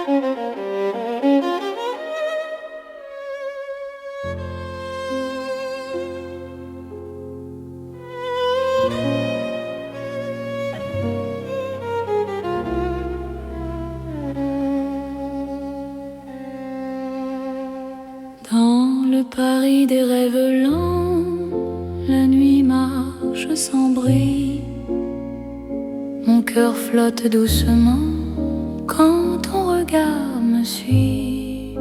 Dans le Paris des rêves lents, la nuit marche sans bruit. Mon cœur flotte doucement quand ton regard me suit.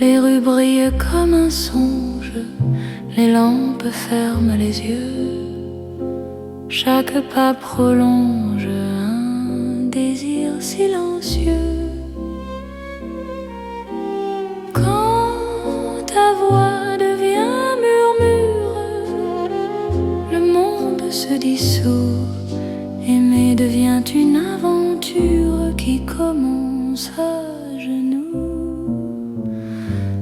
Les rues brillent comme un songe, les lampes ferment les yeux. Chaque pas prolonge un désir silencieux. Ta voix devient murmure, le monde se dissout. Aimer devient une aventure qui commence à genoux.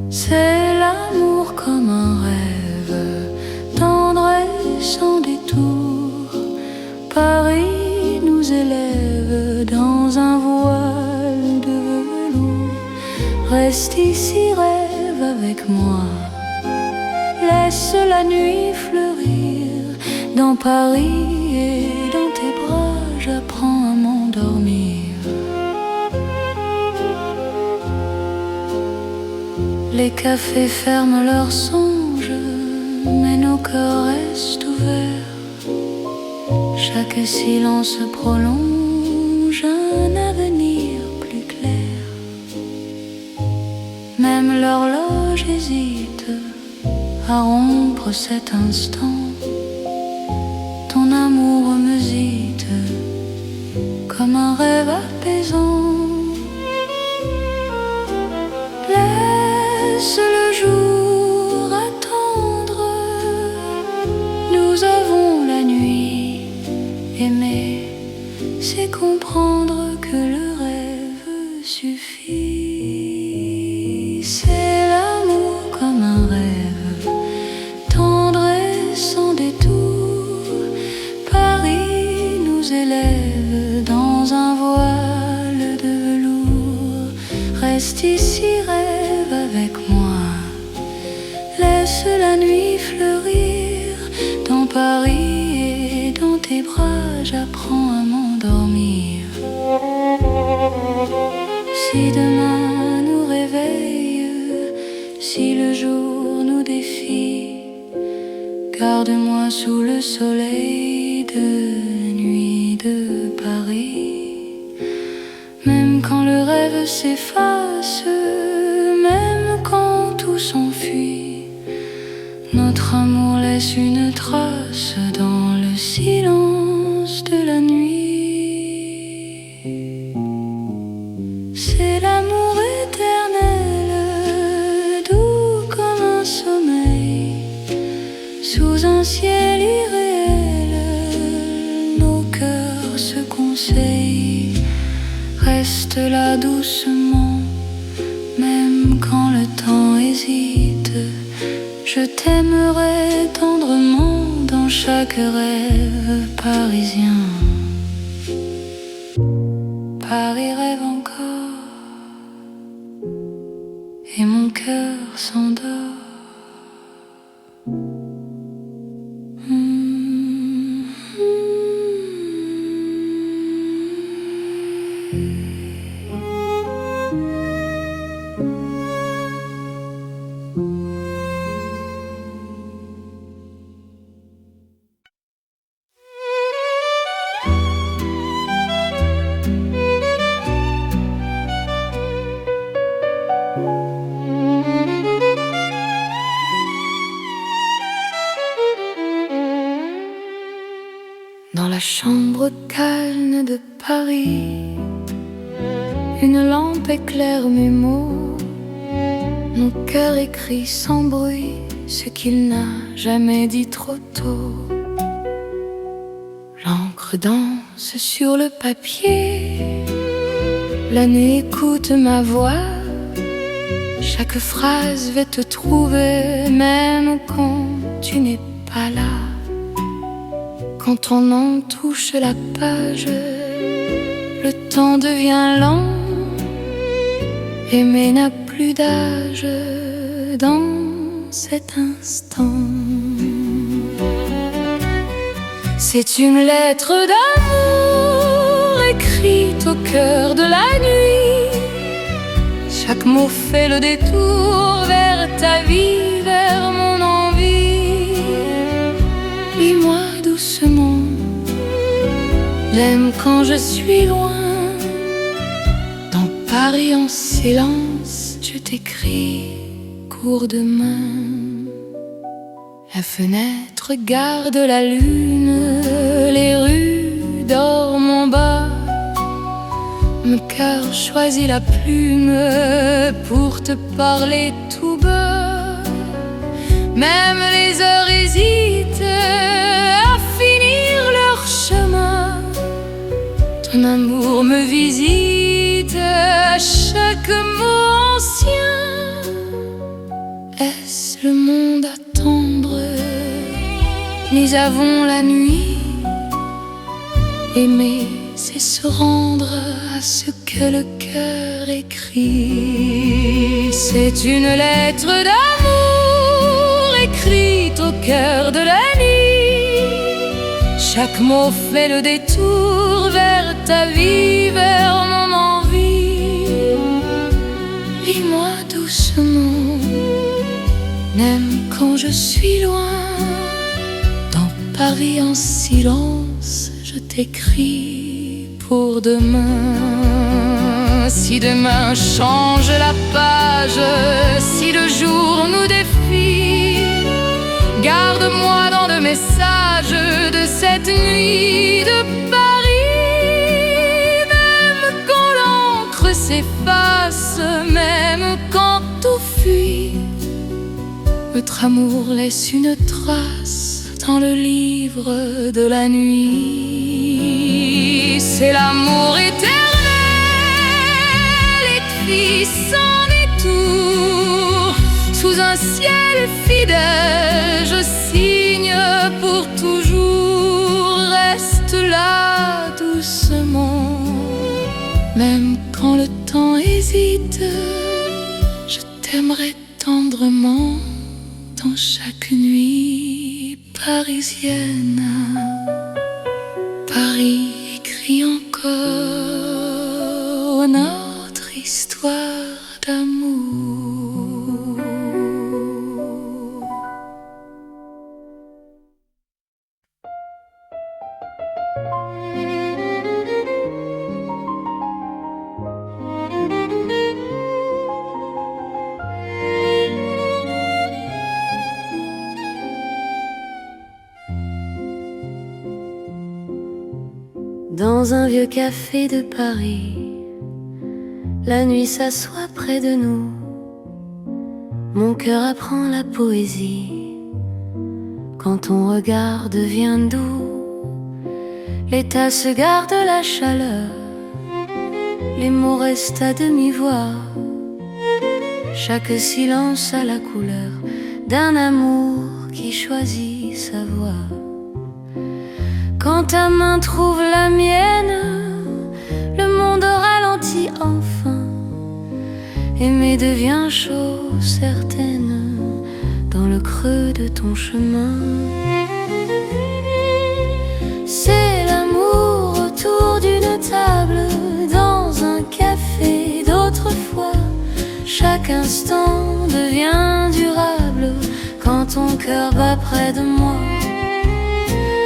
C'est l'amour comme un rêve, tendre et sans détour. Paris nous élève dans un voile de velours. Reste ici, rêve avec moi, laisse la nuit fleurir. Dans Paris et dans tes bras, j'apprends à m'endormir. Les cafés ferment leurs songes, mais nos cœurs restent ouverts. Chaque silence prolonge un avenir plus clair. Même l'horloge hésite à rompre cet instant. Ton amour me zite comme un rêve apaisant. Laisse le jour attendre, nous avons la nuit. Aimer, c'est comprendre que le rêve suffit. C'est l'amour comme un rêve, tendre et sans détour. Paris nous élève dans un voile de velours. Reste ici, rêve avec moi, laisse la nuit fleurir. Dans Paris et dans tes bras, j'apprends à m'endormir. Si demain nous réveille, si le jour nous défie, garde-moi sous le soleil de nuit de Paris. Même quand le rêve s'efface, même quand tout s'enfuit, notre amour laisse une trace dans le silence de la nuit. C'est l'amour éternel, doux comme un sommeil. Sous un ciel irréel, nos cœurs se conseillent. Reste là doucement, même quand le temps hésite. Je t'aimerai tendrement dans chaque rêve parisien. Paris rêve encore et mon cœur s'endort. Dans la chambre calme de Paris, une lampe éclaire mes mots. Mon cœur écrit sans bruit ce qu'il n'a jamais dit trop tôt. L'encre danse sur le papier, la nuit écoute ma voix. Chaque phrase va te trouver, même quand tu n'es pas là. Quand ton nom touche la page, le temps devient lent Aimer n'a plus d'âge dans cet instant. C'est une lettre d'amour écrite au cœur de la nuit. Chaque mot fait le détour vers ta vie, vers mon envie. Lis-moi doucement, j'aime quand je suis loin. Dans Paris en silence, je t'écris cours de main. La fenêtre garde la lune, les rues dorment en bas. Mon cœur choisit la plume pour te parler tout bas. Même les heures hésitent à finir leur chemin. Ton amour me visite à chaque mot ancien. Est-ce le monde attendre? Nous avons la nuit. Aimer, c'est se rendre à ce que le cœur écrit. C'est une lettre d'amour écrite au cœur de la nuit. Chaque mot fait le détour vers ta vie, vers mon envie. Lis-moi doucement, n'aime quand je suis loin. Dans Paris en silence, je t'écris pour demain. Si demain change la page, si le jour nous défie, garde-moi dans le message de cette nuit de Paris. Même quand l'encre s'efface, même quand tout fuit, notre amour laisse une trace dans le livre de la nuit. C'est l'amour éternel, écrit sans détour. Sous un ciel fidèle, je signe pour toujours. Reste là doucement, même quand le temps hésite. Je t'aimerai tendrement dans chaque nuit parisienne. Paris écrit encore notre histoire d'amour. Dans un vieux café de Paris, la nuit s'assoit près de nous. Mon cœur apprend la poésie quand ton regard devient doux. Les tasses gardent la chaleur, les mots restent à demi-voix. Chaque silence a la couleur d'un amour qui choisit sa voie. Quand ta main trouve la mienne, le monde ralentit enfin. Aimer devient chose certaine dans le creux de ton chemin. C'est l'amour autour d'une table, dans un café d'autrefois. Chaque instant devient durable quand ton cœur bat près de moi.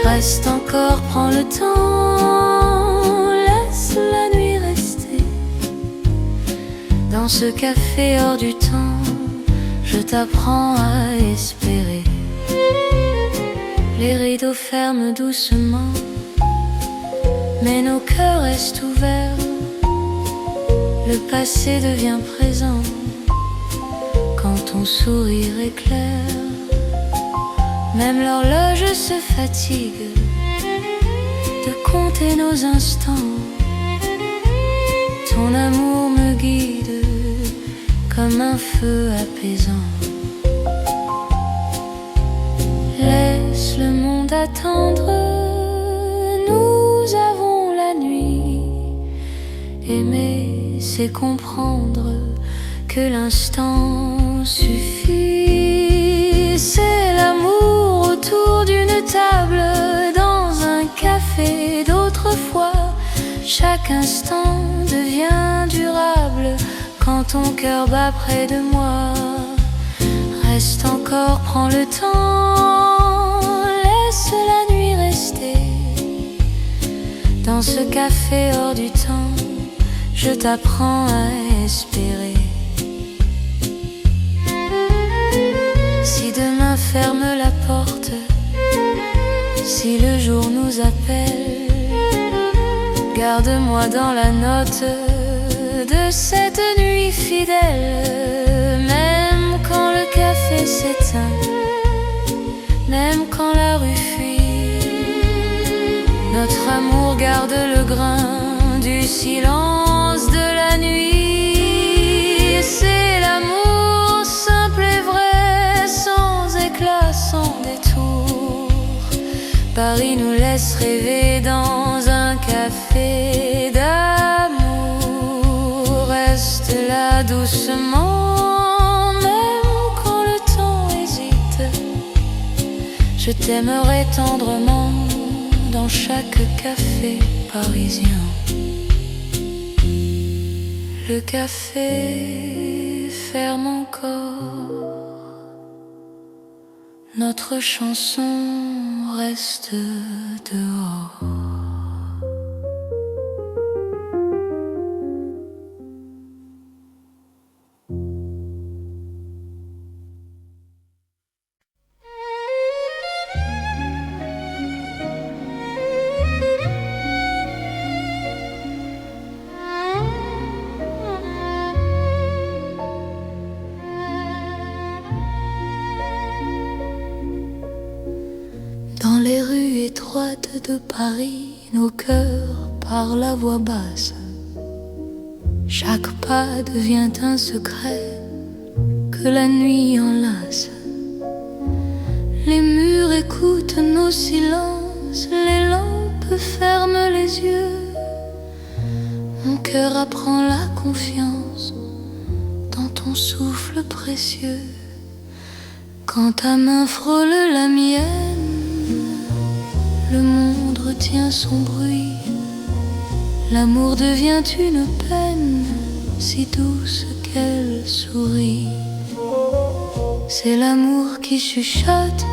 Reste encore, prends le temps, laisse la nuit rester. Dans ce café hors du temps, je t'apprends à espérer. Les rideaux ferment doucement, mais nos cœurs restent ouverts. Le passé devient présent quand ton sourire éclaire. Même l'horloge se fatigue de compter nos instants. Ton amour me guide comme un feu apaisant. Laisse le monde attendre, nous avons la nuit. Aimer, c'est comprendre que l'instant suffit. C'est l'amour autour d'une table, dans un café d'autrefois. Chaque instant devient durable quand ton cœur bat près de moi. Reste encore, prends le temps, laisse la nuit rester. Dans ce café hors du temps, je t'apprends à espérer. Si demain ferme la porte, si le jour nous appelle, garde-moi dans la note de cette nuit fidèle. Même quand le café s'éteint, même quand la rue fuit, notre amour garde le grain du silence de la nuit. C'est l'amour simple et vrai, sans éclat, sans détour. Paris nous laisse rêver dans un café d'amour. Reste là doucement, même quand le temps hésite. Je t'aimerai tendrement dans chaque café parisien. Le café ferme encore, notre chanson reste dehors. Dans les rues étroites de Paris, nos cœurs parlent à voix basse. Chaque pas devient un secret que la nuit enlace. Les murs écoutent nos silences, les lampes ferment les yeux. Mon cœur apprend la confiance dans ton souffle précieux. Quand ta main frôle la mienne, le monde retient son bruit. L'amour devient une peine si douce qu'elle sourit. C'est l'amour qui chuchote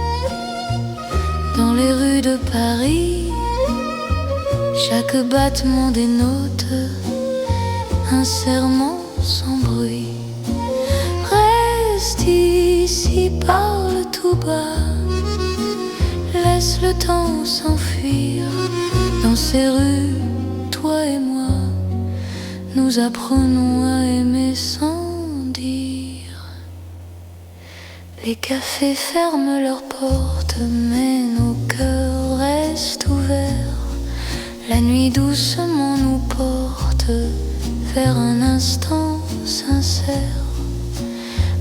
dans les rues de Paris. Chaque battement dénote un serment sans bruit. Reste ici, parle tout bas, laisse le temps s'enfuir. Dans ces rues, toi et moi, nous apprenons à aimer sans dire. Les cafés ferment leurs portes, mais nos cœurs restent ouverts. La nuit doucement nous porte vers un instant sincère.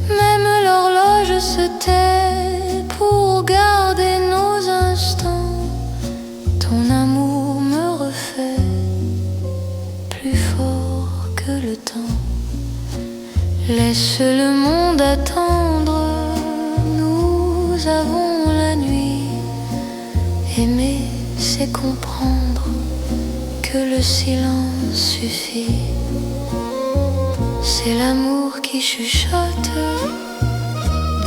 Même l'horloge se tait pour garder nos instants. Ton amour me refait plus fort que le temps. Laisse le monde attendre, nous avons la nuit. Aimer, c'est comprendre que le silence suffit. C'est l'amour qui chuchote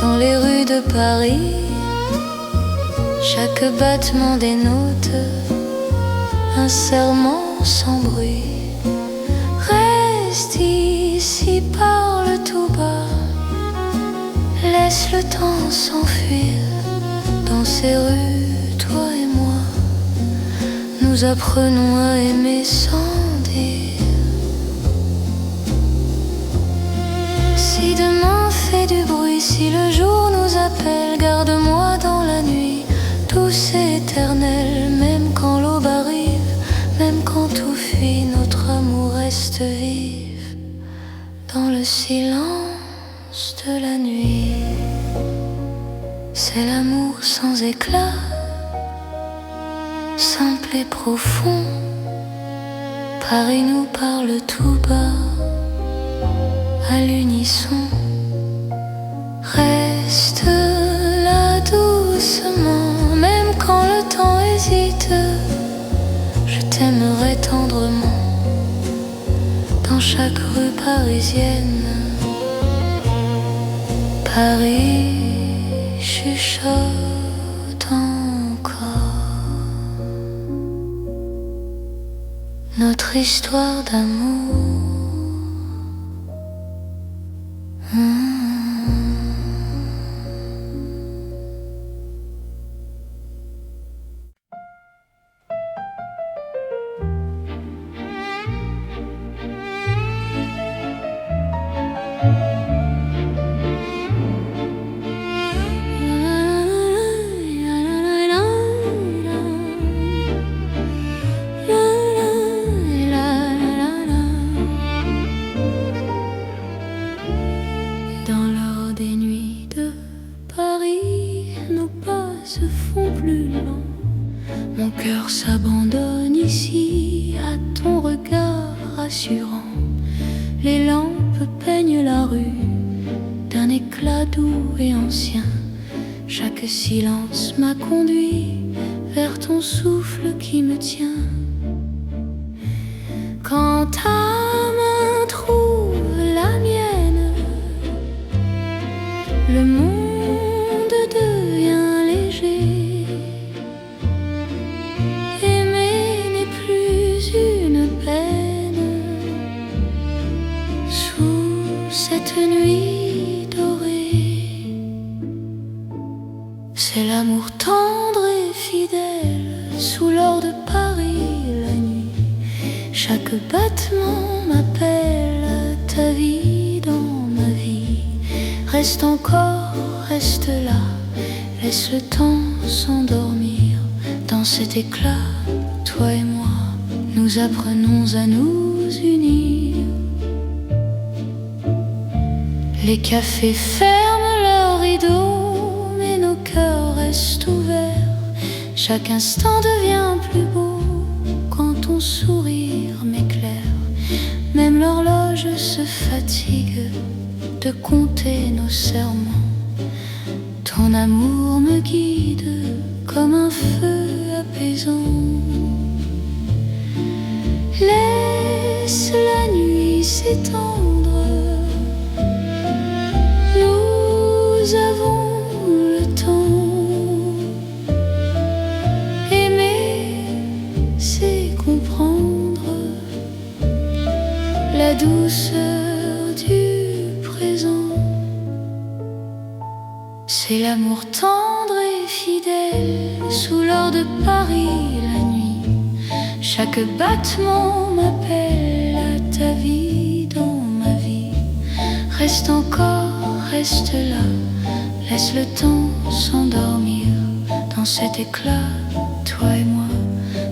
dans les rues de Paris. Chaque battement dénote un serment sans bruit. Reste ici, parle tout bas, laisse le temps s'enfuir. Dans ces rues, toi et moi, nous apprenons à aimer sans dire. Si demain fait du bruit, si le jour nous appelle, garde-moi dans la nuit, douce et éternelle. Même quand l'aube arrive, même quand tout fuit, notre amour reste vif dans le silence de la nuit. C'est l'amour sans éclat, simple et profond. Paris nous parle tout bas, à l'unisson. Reste là doucement, même quand le temps hésite. Je t'aimerai tendrement dans chaque rue parisienne. Paris chuchote encore notre histoire d'amour. Dans l'or des nuits de Paris, nos pas se font plus lents. Mon cœur s'abandonne ici à ton regard rassurant. Les lampes peignent la rue d'un éclat doux et ancien. Chaque silence m'a conduit vers ton souffle qui me tient. Quand ta main trouve la mienne, le monde devient léger. Aimer n'est plus une peine sous cette nuit dorée. C'est l'amour tendre et fidèle sous l'or de Paris la nuit. Chaque battement m'appelle à ta vie dans ma vie. Reste encore, reste là, laisse le temps s'endormir. Dans cet éclat, toi et moi, nous apprenons à nous unir. Les cafés ferment leurs rideaux, mais nos cœurs restent ouverts. Chaque instant devient plus beau quand ton sourire m'éclaire. Même l'horloge se fatigue de compter nos serments. Ton amour me guide comme un feu apaisant. Laisse la nuit s'étendre, nous avons le temps. Aimer, c'est comprendre la douceur du présent. C'est l'amour tendre et fidèle sous l'or de Paris la nuit. Chaque battement m'appelle à ta vie dans ma vie. Reste encore, reste là, laisse le temps s'endormir. Dans cet éclat, toi et moi,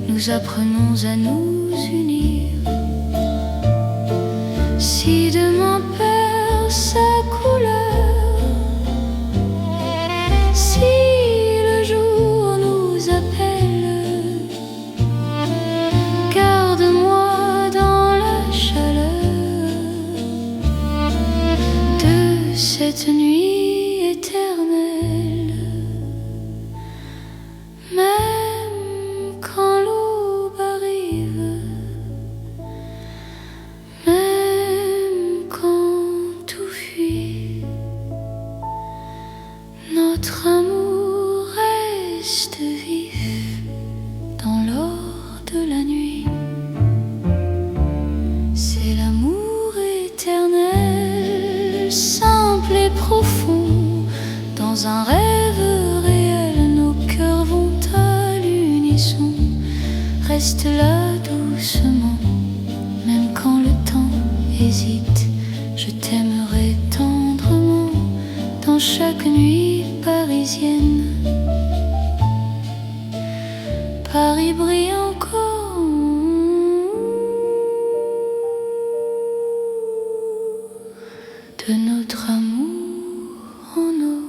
nous apprenons à nous unir. Si demain perd sa couleur, si le jour nous appelle, garde-moi dans la chaleur de cette nuit éternelle. Même quand l'aube arrive, même quand tout fuit, notre amour reste vif dans l'or de la nuit. C'est l'amour éternel, simple et profond. Dans un rêve réel, nos cœurs vont à l'unisson. Reste là doucement, même quand le temps hésite. Je t'aimerai tendrement dans chaque nuit parisienne. Paris brille encore de notre amour en eau.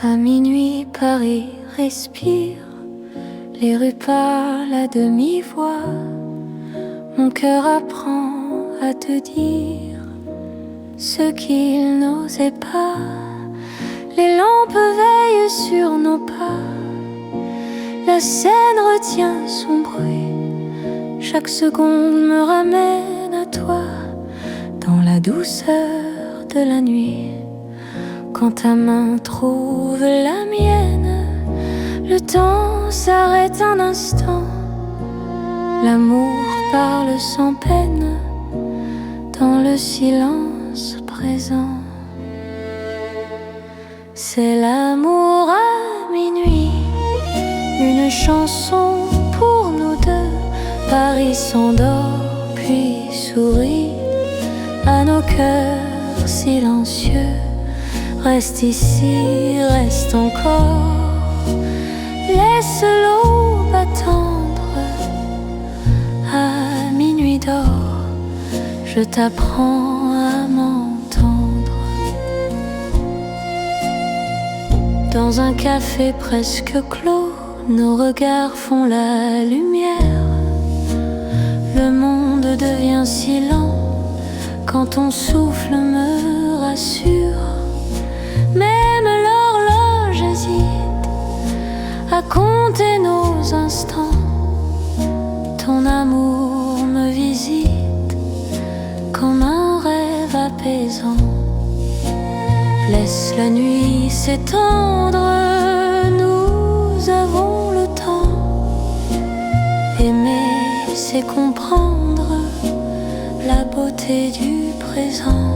À minuit, Paris respire, les rues parlent à demi-voix. Mon cœur apprend à te dire ce qu'il n'osait pas. Les lampes veillent sur nos pas, la Seine retient son bruit. Chaque seconde me ramène à toi, dans la douceur de la nuit. Quand ta main trouve la mienne, le temps s'arrête un instant. L'amour parle sans peine dans le silence présent. C'est l'amour à minuit, une chanson pour nous deux. Paris s'endort puis sourit à nos cœurs silencieux. Reste ici, reste encore, laisse l'aube attendre. À minuit d'or, je t'apprends à m'entendre. Dans un café presque clos, nos regards font la lumière. Le monde devient si lent quand ton souffle me rassure. Même l'horloge hésite à compter nos instants. Ton amour me visite comme un rêve apaisant. Laisse la nuit s'étendre, nous avons le temps. Aimer, c'est comprendre la beauté du présent.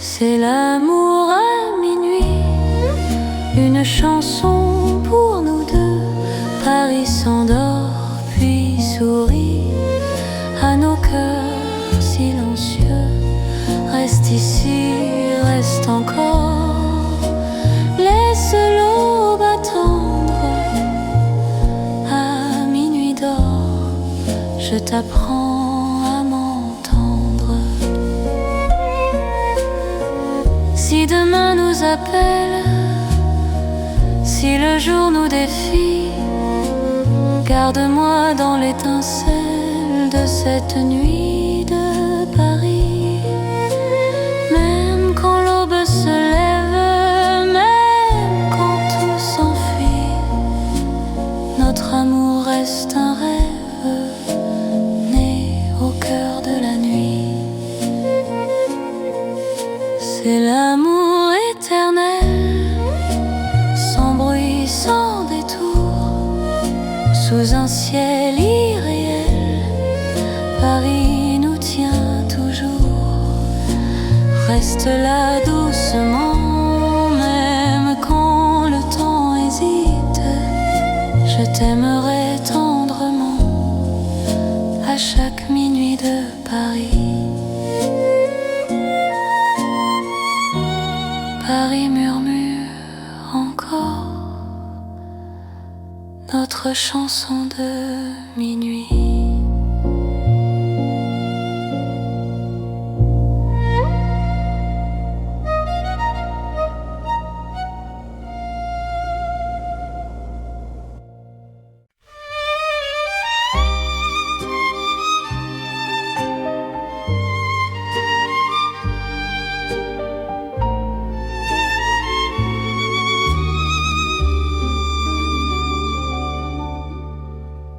C'est l'amour à minuit, une chanson pour nous deux. Paris s'endort puis sourit à nos cœurs silencieux. Reste ici, reste encore, laisse l'aube attendre. À minuit d'or, je t'apprends à m'entendre. Si demain nous appelle, si le jour nous défie, garde-moi dans l'étincelle de cette nuit de Paris. Même quand l'aube se lève, même quand tout s'enfuit, notre amour reste un rêve né au cœur de la nuit. C'est l'amour éternel, sans bruit, sans détour, sous un ciel irréel. Paris nous tient toujours. Reste là doucement, même quand le temps hésite. Je t'aimerai tendrement à chaque minuit de Paris. Paris murmure encore notre chanson de minuit.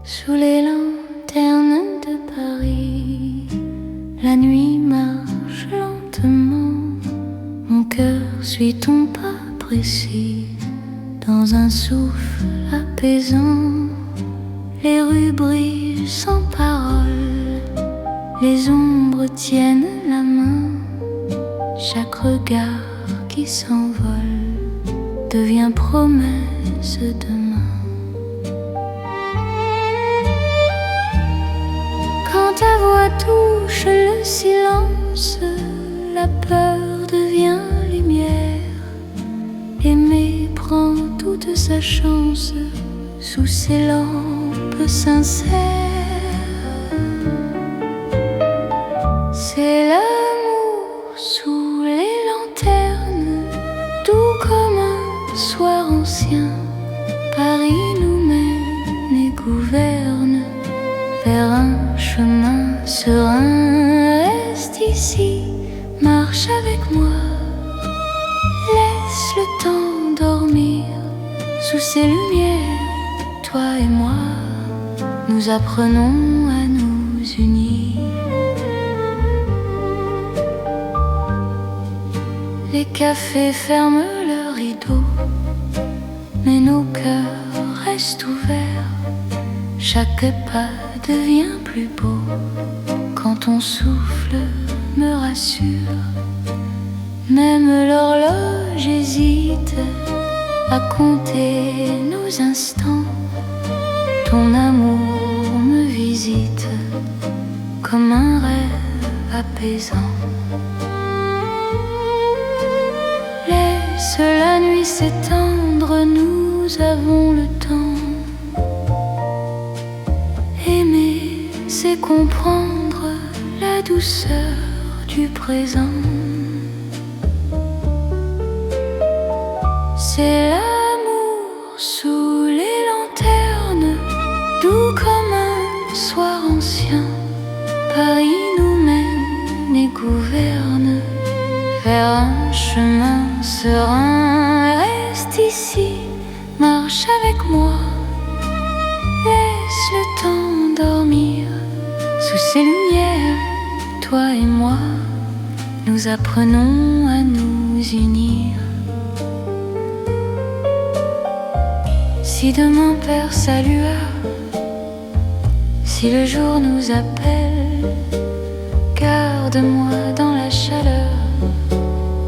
Sous les lanternes de Paris, la nuit marche lentement. Mon cœur suit ton pas précis, dans un souffle apaisant. Les rues brillent sans parole, les ombres tiennent la main. Chaque regard qui s'envole devient promesse demain. Quand ta voix touche le silence, la peur devient lumière. Aimer prend toute sa chance sous ces lampes sincères. C'est l'amour sous les lanternes, serein, reste ici, marche avec moi. Laisse le temps dormir sous ces lumières. Toi et moi, nous apprenons à nous unir. Les cafés ferment leurs rideaux, mais nos cœurs restent ouverts. Chaque pas devient plus beau quand ton souffle me rassure. Même l'horloge hésite à compter nos instants. Ton amour me visite comme un rêve apaisant. Laisse la nuit s'étendre, nous avons le temps. Aimer, c'est comprendre la douceur du présent. C'est l'amour sous les lanternes, doux comme un soir ancien. Paris nous mène et gouverne vers un chemin serein. Reste ici, marche avec moi. Laisse le temps dormir sous ces lumières. Toi et moi, nous apprenons à nous unir. Si demain perd sa lueur, si le jour nous appelle, garde-moi dans la chaleur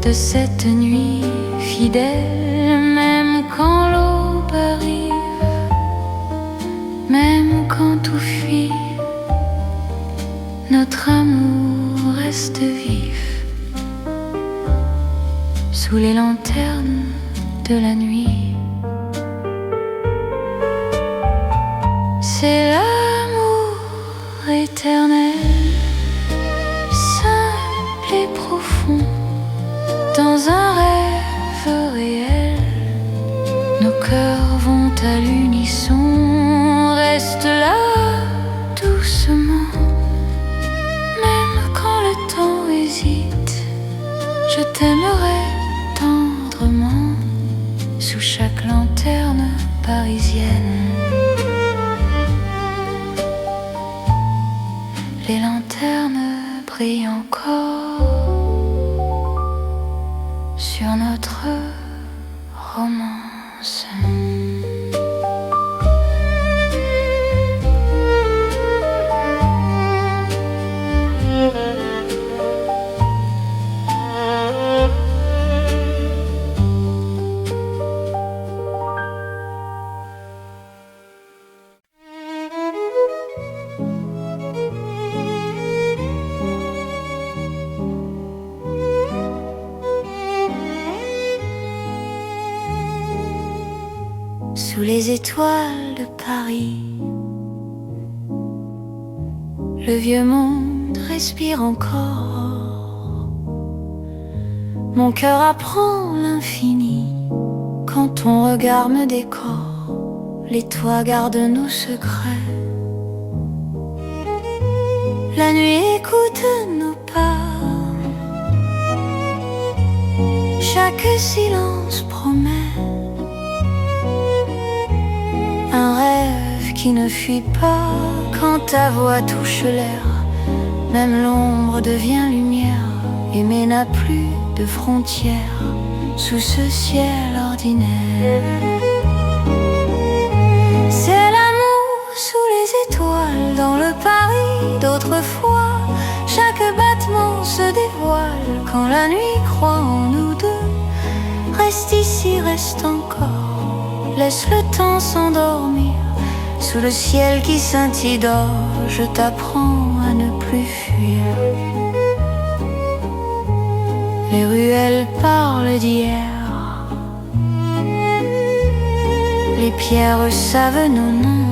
de cette nuit fidèle. Même quand l'aube arrive, même quand tout fuit, notre amour reste vif sous les lanternes de la nuit. C'est l'amour éternel, simple et profond, dans un rêve réel. Nos cœurs vont à l'unisson. Reste là doucement, même quand le temps hésite. Je t'aimerai tendrement sous chaque lanterne parisienne. Les lanternes brillent encore sur notre romance. Sous les étoiles de Paris, le vieux monde respire encore. Mon cœur apprend l'infini quand ton regard me décore. Les toits gardent nos secrets. La nuit écoute nos pas. Chaque silence promet un rêve qui ne fuit pas. Quand ta voix touche l'air, même l'ombre devient lumière. Aimer n'a plus de frontières sous ce ciel ordinaire. C'est l'amour sous les étoiles, dans le Paris d'autrefois. Chaque battement se dévoile quand la nuit croit en nous deux. Reste ici, reste encore, laisse le temps s'endormir. Sous le ciel qui scintille d'or, je t'apprends à ne plus fuir. Les ruelles parlent d'hier, les pierres savent nos noms.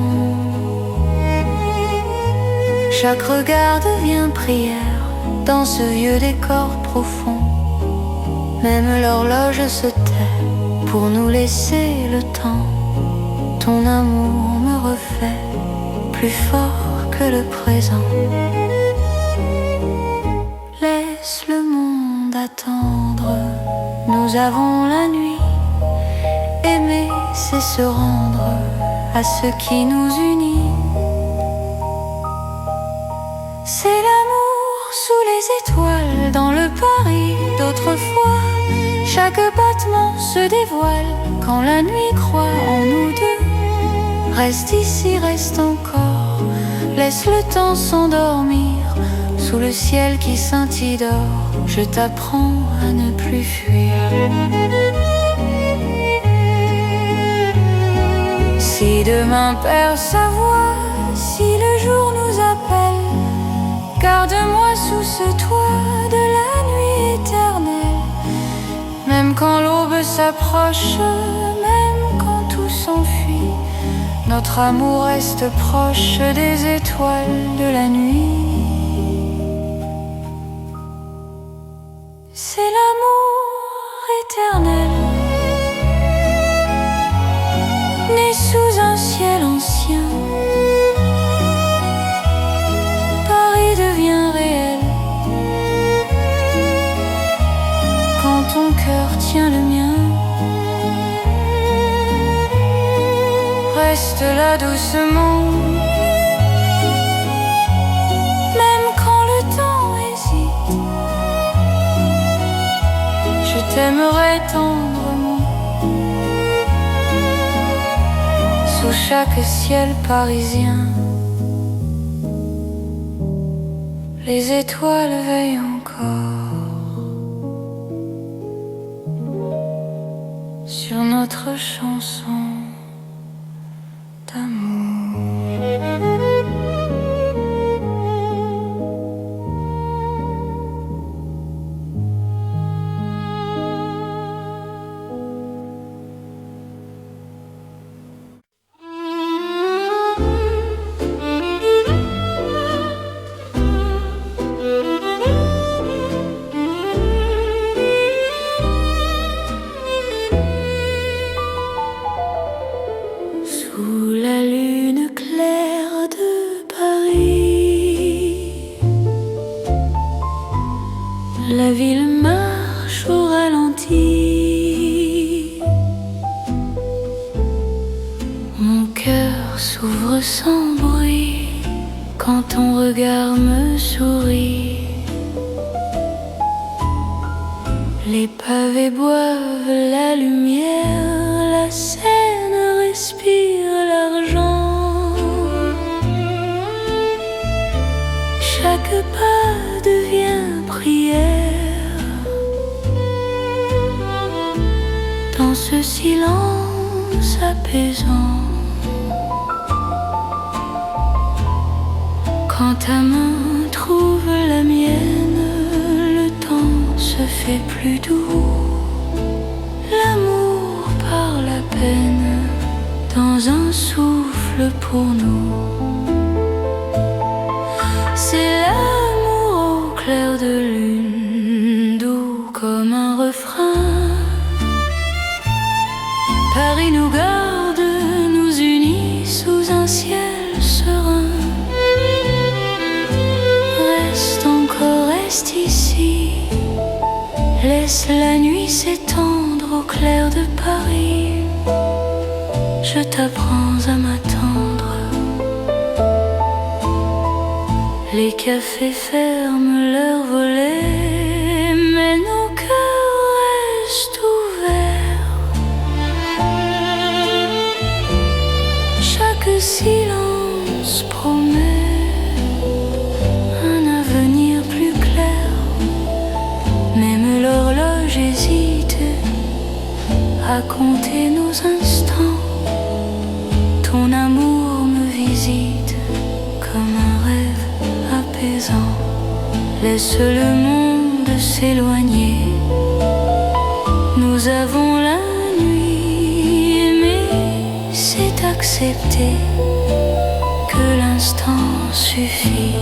Chaque regard devient prière dans ce vieux décor profond. Même l'horloge se tait pour nous laisser le temps. Ton amour me refait plus fort que le présent. d'attendre. Nous avons la nuit. Aimer, c'est se rendre à ce qui nous unit. C'est l'amour sous les étoiles dans le Paris d'autrefois. Chaque battement se dévoile quand la nuit croit en nous deux. Reste ici, reste encore, laisse le temps s'endormir. Sous le ciel qui scintille d'or, je t'apprends à ne plus fuir. Si demain perd sa voix, si le jour nous appelle, garde-moi sous ce toit de la nuit éternelle. Même quand l'aube s'approche, même quand tout s'enfuit, notre amour reste proche des étoiles de la nuit. C'est l'amour éternel, né sous un ciel ancien. Paris devient réel quand ton cœur tient le mien. Reste là doucement, même quand le temps hésite. Je t'aimerai tendrement sous chaque ciel parisien. Les étoiles veillent encore sur notre chanson d'amour. Sous la lune claire de Paris, la ville marche au ralenti. Mon cœur s'ouvre sans bruit quand ton regard me sourit. Les pavés boivent la lumière, la Seine respire l'argent. Chaque pas devient prière dans ce silence apaisant. Quand ta main trouve la mienne, le temps se fait plus doux. L'amour par la peine dans un souffle pour nous. C'est l'amour au clair de lune, doux comme un refrain. Paris nous garde, nous unit sous un ciel serein. Reste encore, reste ici, laisse la nuit s'étendre au clair de Paris. Je t'apprends à m'attendre. Les cafés ferment leurs volets, mais nos cœurs restent ouverts. Chaque silence promet un avenir plus clair. Même l'horloge hésite à compter nos instants. Ton amour me visite comme un rêve apaisant. Laisse le monde s'éloigner. Nous avons la nuit. Aimer, c'est accepter que l'instant suffit.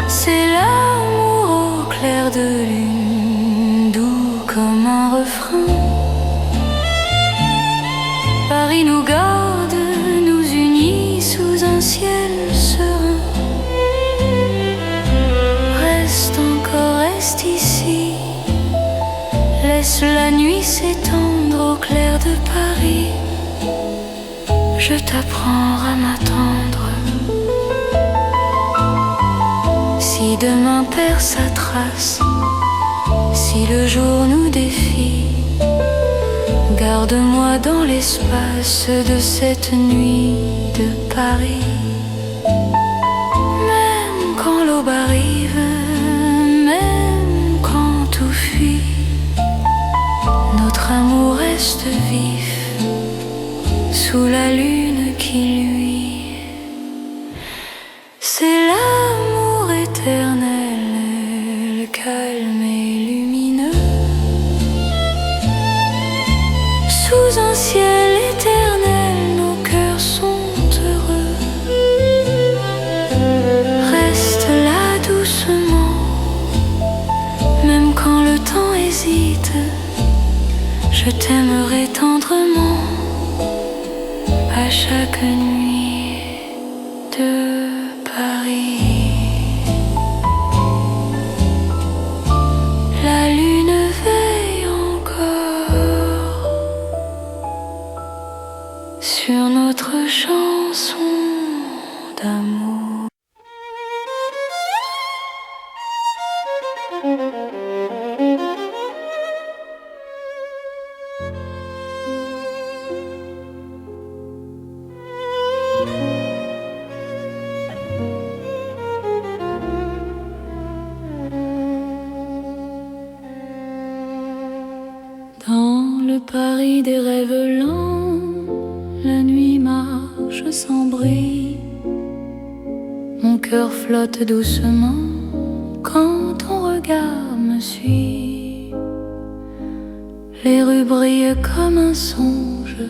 C'est l'amour au clair de lune, doux comme un refrain. Paris nous garde, nous unit sous un ciel serein. Reste encore s'étendre au clair de Paris. Je t'apprends à m'attendre. Si demain perd sa trace, si le jour nous défie, garde-moi dans l'espace de cette nuit de Paris. Même quand l'aube arrive, même quand tout fuit, notre amour reste vif sous la lune qui luit. C'est l'amour éternel, calme et lumineux, sous un ciel éternel, nos cœurs sont heureux. Reste là doucement, même quand le temps hésite, je t'aimerai tendrement à chaque nuit de Paris. La lune veille encore sur notre chanson d'amour. Dans le Paris des rêves lents, la nuit marche sans bruit. Mon cœur flotte doucement quand ton regard me suit. Les rues brillent comme un songe,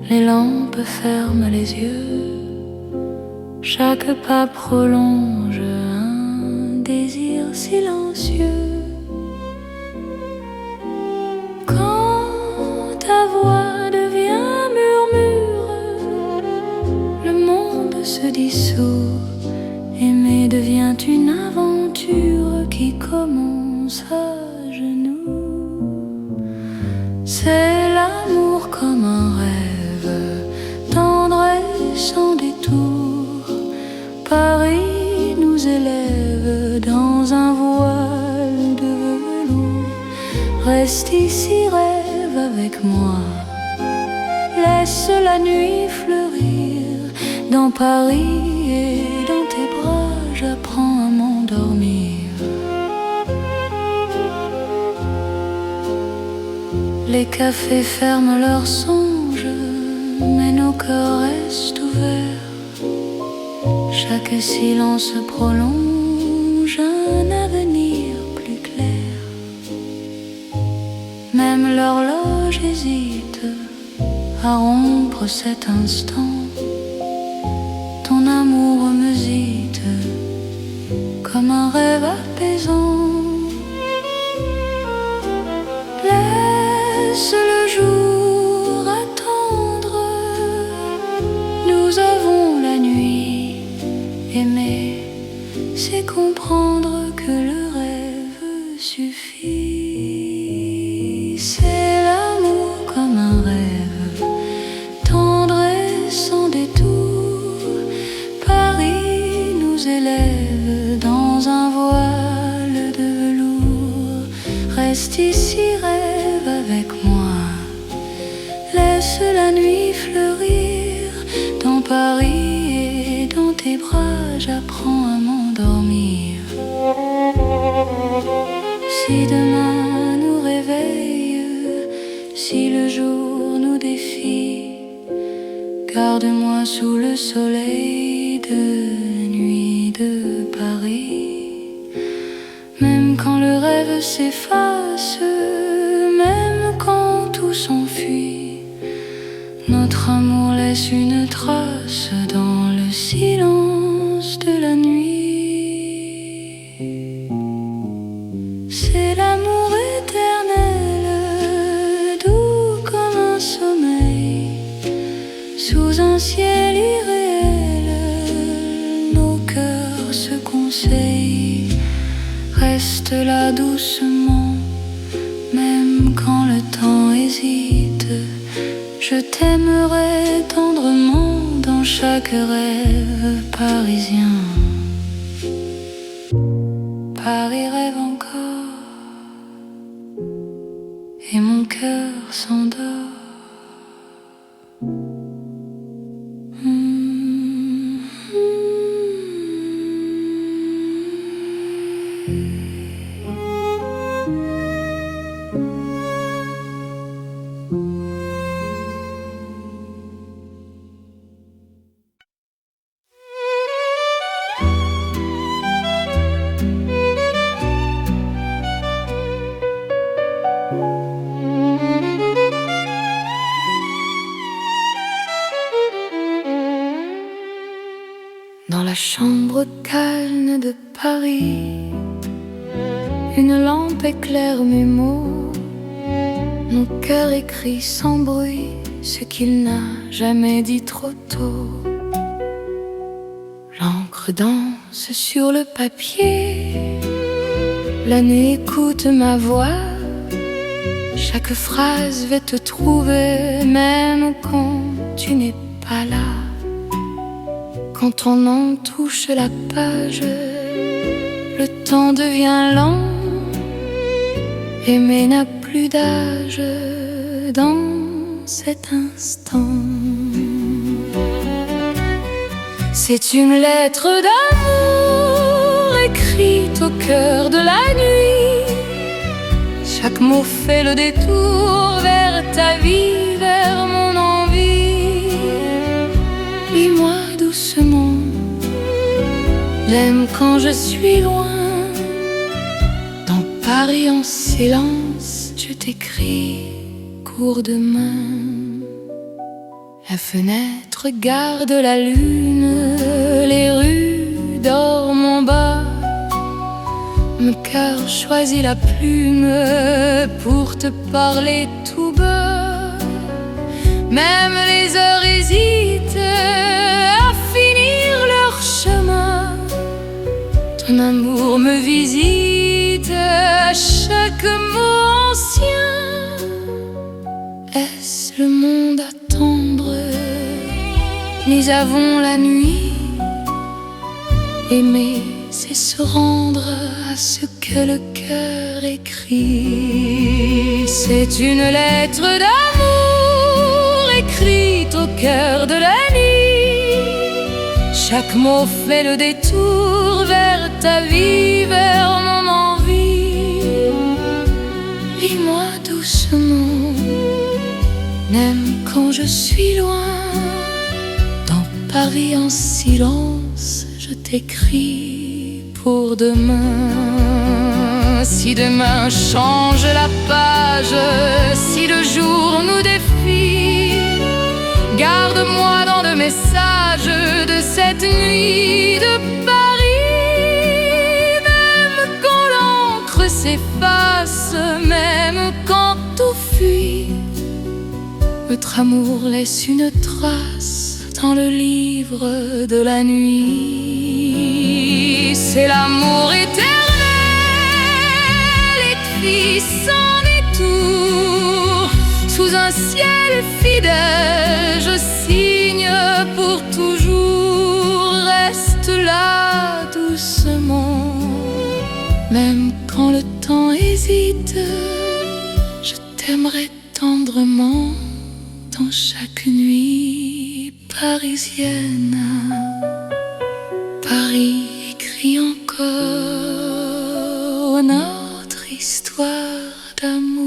les lampes ferment les yeux. Chaque pas prolonge un désir silencieux. Ta voix devient murmure, le monde se dissout. Aimer devient une aventure qui commence à genoux. C'est l'amour comme un rêve, tendre et sans détour. Paris nous élève dans un voile de velours. Reste ici, rêve avec moi, laisse la nuit fleurir. Dans Paris et dans tes bras, j'apprends à m'endormir. Les cafés ferment leurs songes, mais nos cœurs restent ouverts. Chaque silence prolonge un avenir plus clair. Même l'horloge hésite à rompre cet instant. Ton amour me zite comme un rêve apaisant. Laisse le jour attendre, nous avons la nuit. Aimer, c'est comprendre que le rêve suffit. C'est l'amour comme un rêve, tendre et sans détour. Paris nous élève dans un voile de velours. Reste ici, rêve avec moi, laisse la nuit fleurir. Dans Paris et dans tes bras, j'apprends à m'endormir. Si demain nous réveille, si le jour nous défie, garde-moi sous le soleil de nuit de Paris. Même quand le rêve s'efface, même quand tout s'enfuit, notre amour laisse une trace dans le silence de la nuit. C'est l'amour éternel, doux comme un sommeil, sous un ciel irréel, nos cœurs se conseillent. Reste là doucement, même quand le temps est hésite, je t'aimerai tendrement dans chaque rêve parisien. Paris rêve encore et mon cœur s'endort. Dans la chambre calme de Paris, une lampe éclaire mes mots. Mon cœur écrit sans bruit ce qu'il n'a jamais dit trop tôt. L'encre danse sur le papier, la nuit écoute ma voix. Chaque phrase va te trouver, même quand tu n'es pas là. Quand ton nom touche la page, le temps devient lent. Aimer n'a plus d'âge dans cet instant. C'est une lettre d'amour écrite au cœur de la nuit. Chaque mot fait le détour vers ta vie, vers mon envie. Lis-moi doucement, j'aime quand je suis loin. Dans Paris en silence, je t'écris court de main. La fenêtre garde la lune, les rues dorment en bas. Mon cœur choisit la plume pour te parler tout bas. Même les heures hésitent à finir leur chemin. Ton amour me visite à chaque mot ancien. Est-ce le monde attendre? Nous avons la nuit. Aimer, c'est se rendre à ce que le cœur écrit. C'est une lettre d'amour écrite au cœur de la nuit. Chaque mot fait le détour vers ta vie, vers mon envie. Lis-moi doucement, même quand je suis loin. Dans Paris en silence, je t'écris pour demain. Si demain change la page, si le jour nous défie, garde-moi dans le message de cette nuit de Paris. Même quand l'encre s'efface, même quand tout fuit, notre amour laisse une trace dans le livre de la nuit. C'est l'amour éternel, écrit sans détour. Sous un ciel fidèle, je signe pour toujours. Reste là doucement, même quand le temps hésite. Je t'aimerai tendrement dans chaque nuit parisienne. Paris écrit encore notre histoire d'amour.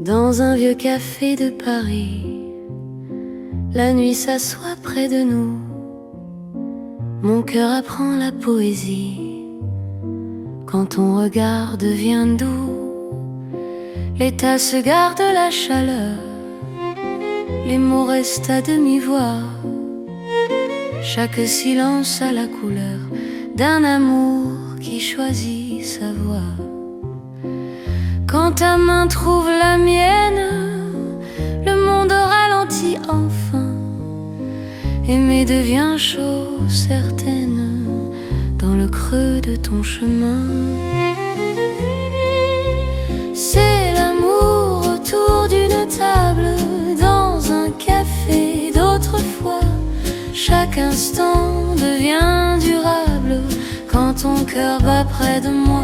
Dans un vieux café de Paris, la nuit s'assoit près de nous. Mon cœur apprend la poésie quand ton regard devient doux. Les tasses gardent la chaleur, les mots restent à demi-voix. Chaque silence a la couleur d'un amour qui choisit sa voie. Quand ta main trouve la mienne, le monde ralentit enfin. Aimer devient chose certaine dans le creux de ton chemin. C'est l'amour autour d'une table, dans un café d'autrefois. Chaque instant devient durable quand ton cœur bat près de moi.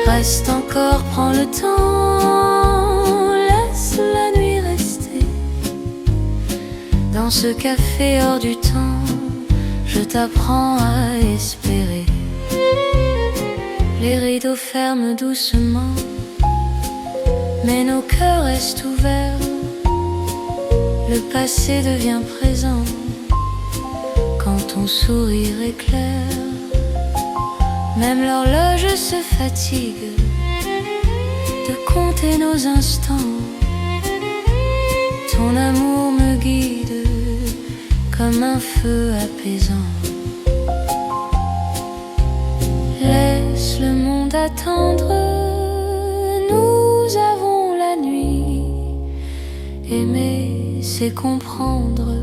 Reste encore, prends le temps, laisse la nuit rester. Dans ce café hors du temps, je t'apprends à espérer. Les rideaux ferment doucement, mais nos cœurs restent ouverts. Le passé devient présent quand ton sourire éclaire. Même l'horloge se fatigue de compter nos instants. Ton amour me guide comme un feu apaisant. Laisse le monde attendre, nous avons la nuit. Aimer, c'est comprendre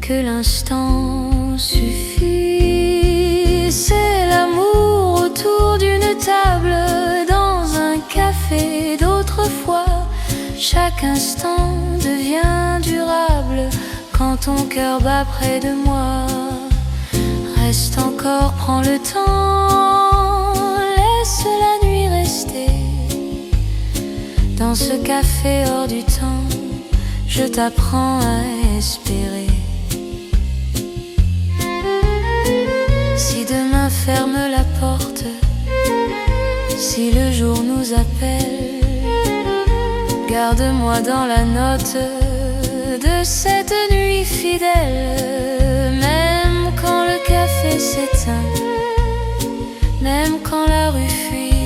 que l'instant suffit. C'est l'amour autour d'une table, dans un café d'autrefois. Chaque instant devient durable quand ton cœur bat près de moi. Reste encore, prends le temps, laisse la nuit rester. Dans ce café hors du temps, je t'apprends à espérer. Si demain ferme la porte, si le jour nous appelle, garde-moi dans la note de cette nuit fidèle. Même quand le café s'éteint, même quand la rue fuit,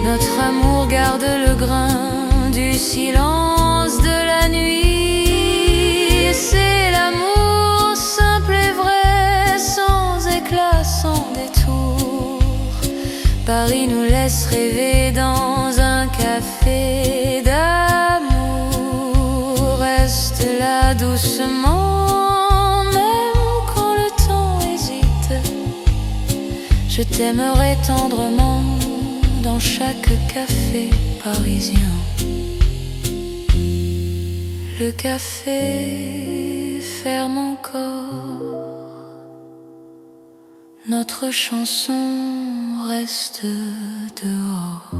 notre amour garde le grain du silence de la nuit. C'est l'amour simple et vrai, sans éclat, sans détour. Paris nous laisse rêver dans un café d'amour. Reste là doucement, même quand le temps hésite. Je t'aimerai tendrement dans chaque café parisien. Le café ferme encore, notre chanson reste dehors.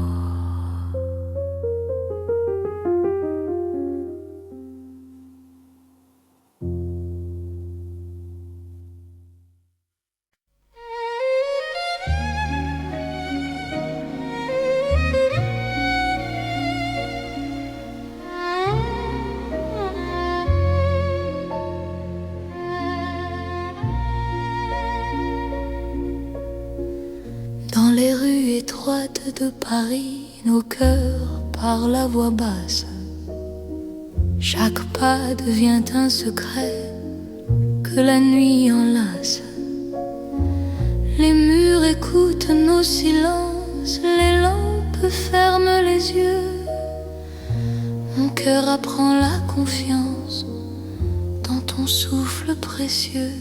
Dans les rues étroites de Paris, nos cœurs parlent à voix basse. Chaque pas devient un secret que la nuit enlace. Les murs écoutent nos silences, les lampes ferment les yeux. Mon cœur apprend la confiance dans ton souffle précieux.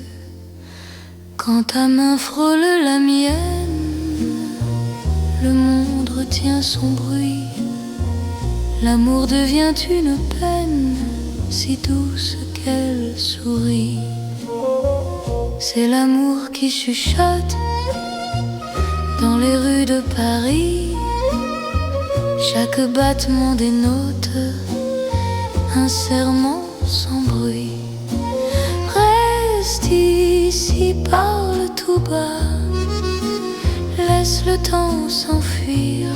Quand ta main frôle la mienne, le monde retient son bruit. L'amour devient une peine si douce qu'elle sourit. C'est l'amour qui chuchote dans les rues de Paris. Chaque battement dénote un serment sans bruit. Reste ici, parle tout bas, laisse le temps s'enfuir.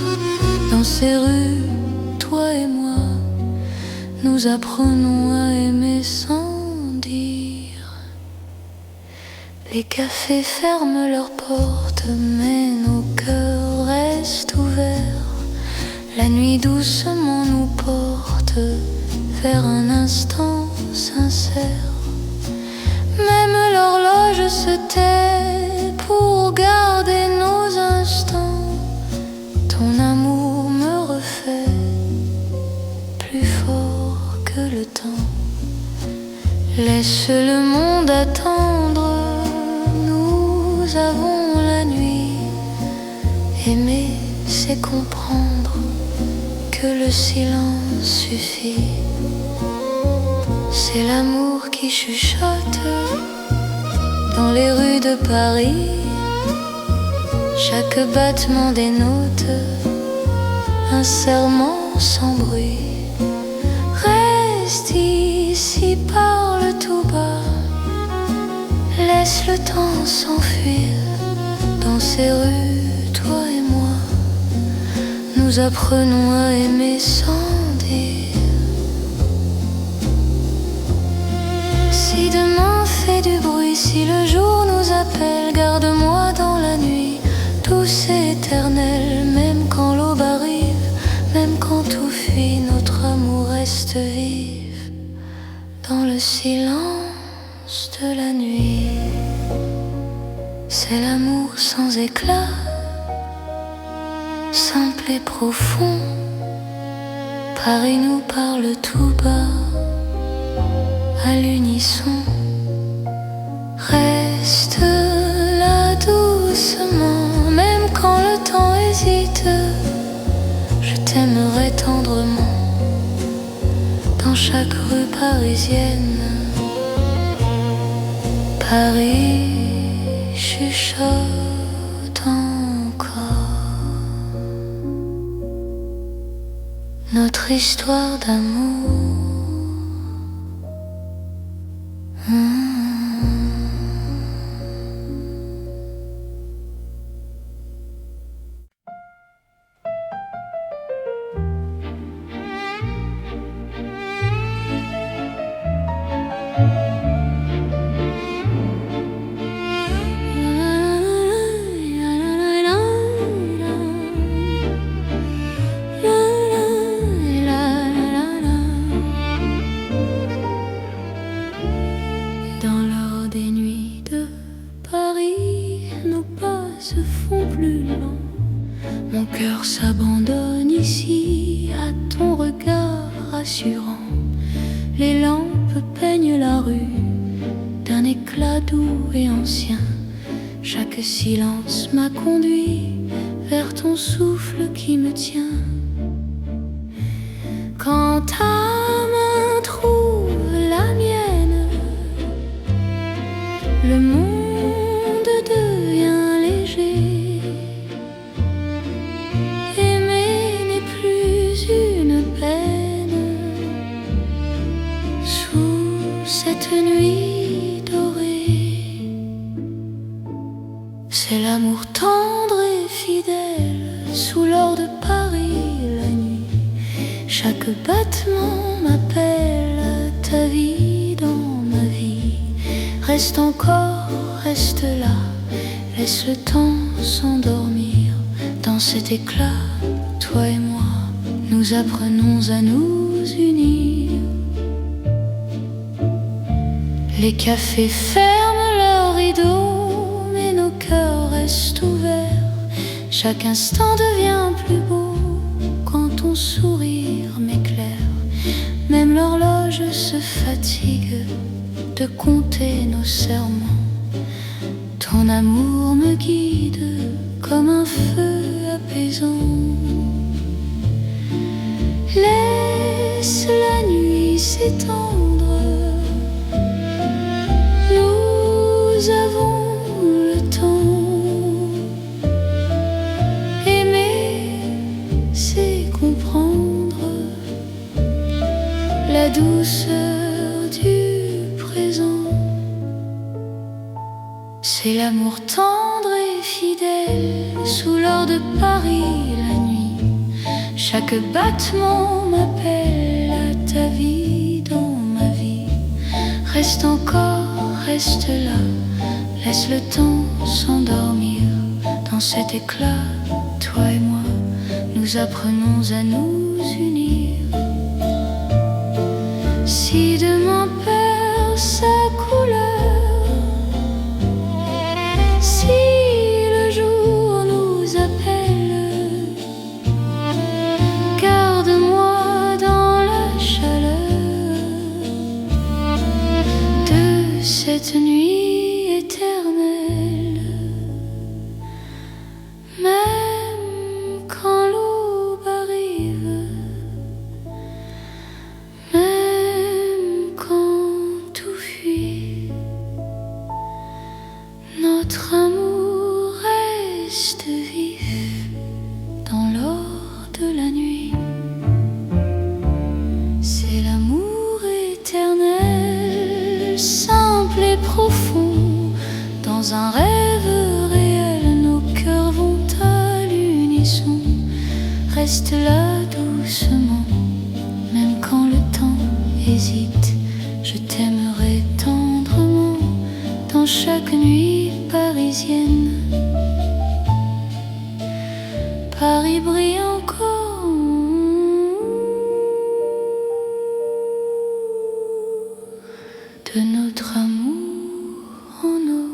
Dans ces rues, toi et moi, nous apprenons à aimer sans dire. Les cafés ferment leurs portes, mais nos cœurs restent ouverts. La nuit doucement nous porte vers un instant sincère. l'horloge se tait pour garder nos instants. Ton amour me refait plus fort que le temps. Laisse le monde attendre, nous avons la nuit. Aimer, c'est comprendre que le silence suffit. C'est l'amour qui chuchote dans les rues de Paris. Chaque battement dénote un serment sans bruit. Reste ici, parle tout bas, laisse le temps s'enfuir. Dans ces rues, toi et moi, nous apprenons à aimer sans dire. Si demain fait du bruit, si le jour nous appelle, garde-moi dans la nuit, douce et éternelle. Même quand l'aube arrive, même quand tout fuit, notre amour reste vif dans le silence de la nuit. C'est l'amour sans éclat, simple et profond. Paris nous parle tout bas, à l'unisson. Reste là doucement, même quand le temps hésite. Je t'aimerai tendrement dans chaque rue parisienne. Paris chuchote encore notre histoire d'amour. Mon cœur s'abandonne ici à ton regard rassurant. Les lampes peignent la rue d'un éclat doux et ancien. Chaque silence m'a conduit vers ton souffle qui me tient. Quand ta main trouve la mienne, le monde devient léger. Cette nuit dorée, c'est l'amour tendre et fidèle sous l'or de Paris la nuit. Chaque battement m'appelle à ta vie dans ma vie. Reste encore, reste là, laisse le temps s'endormir. Dans cet éclat, toi et moi, nous apprenons à nous unir. Les cafés ferment leurs rideaux, mais nos cœurs restent ouverts. Chaque instant devient plus beau quand ton sourire m'éclaire. Même l'horloge se fatigue de compter nos serments. Ton amour me guide comme un feu apaisant. Laisse la nuit s'étendre. Nous avons le temps. Aimer, c'est comprendre la douceur du présent. C'est l'amour tendre et fidèle sous l'or de Paris la nuit. Chaque battement m'appelle à ta vie dans ma vie. Reste encore, reste là, laisse le temps s'endormir. Dans cet éclat, toi et moi, nous apprenons à nous unir. Si demain perd sa couleur, cette nuit éternelle, même quand l'aube arrive, même quand tout fuit, notre amour reste vif dans l'or de la nuit. C'est l'amour éternel, simple et profond. Dans un rêve réel, nos cœurs vont à l'unisson. Reste là doucement, même quand le temps hésite. Je t'aimerai tendrement dans chaque nuit parisienne. Paris brille encore de notre amour en eau.